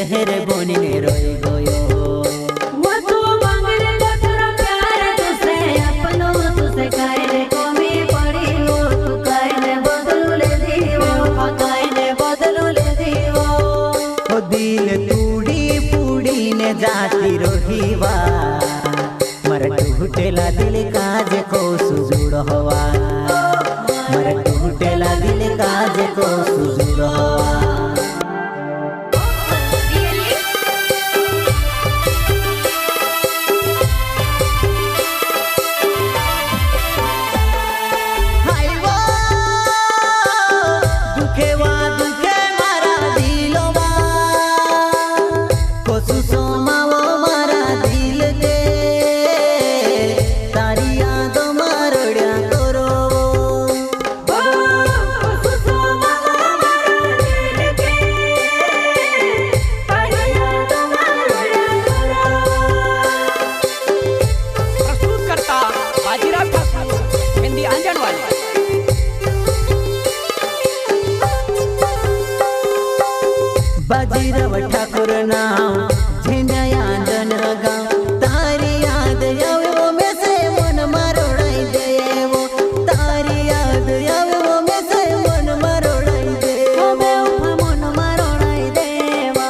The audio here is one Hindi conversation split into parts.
जहर बोनी ने रोई गयो। वो तो मांगे रे तेरा प्यार तुझसे अपनो तुझसे काहे रे कोमी पड़ी हो तू काहे ने बदलू ले दीवो काहे ने बदलू ले दीवो। ओ दिल तूड़ी पूड़ी ने जाती रोहीवा मर टूटेला दिल काज को सुजुड़ हवा मर टूटेला दिल काज को सुजुड़ हवा। बाजीराव ठाकुर नाम झेंड्या जन गाँव तारी याद आवे वो में से मन मरोड़ाई दे वो तारी याद आवे वो में से मन मरोड़ाई दे वो में मन मरोड़ाई देवा।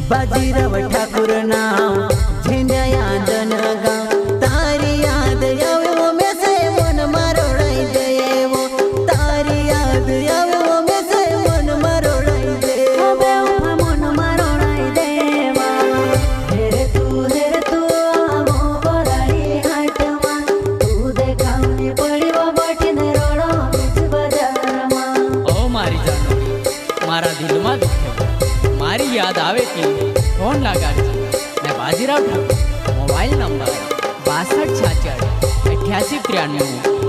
बाजीराव ठाकुर नाम झेंड्या जन गाँव तारी याद आवे वो में से मन मरोड़ाई दे वो तारी याद आवे वो में से मन मरोड़ाई दे वो में मन मरोड़ाई देवा। हेरे तू आमो बराड़ी हाटमा तू देखावनी पड़ी वो बटीने रोड़ो बीच बजारमा। ओ मारी जानोड़ी मारा दिल में दुखे मारी याद आवे की फोन लगाड़ी मैं बाजीराव ठाकुर मोबाइल नंबर 62 66 88 93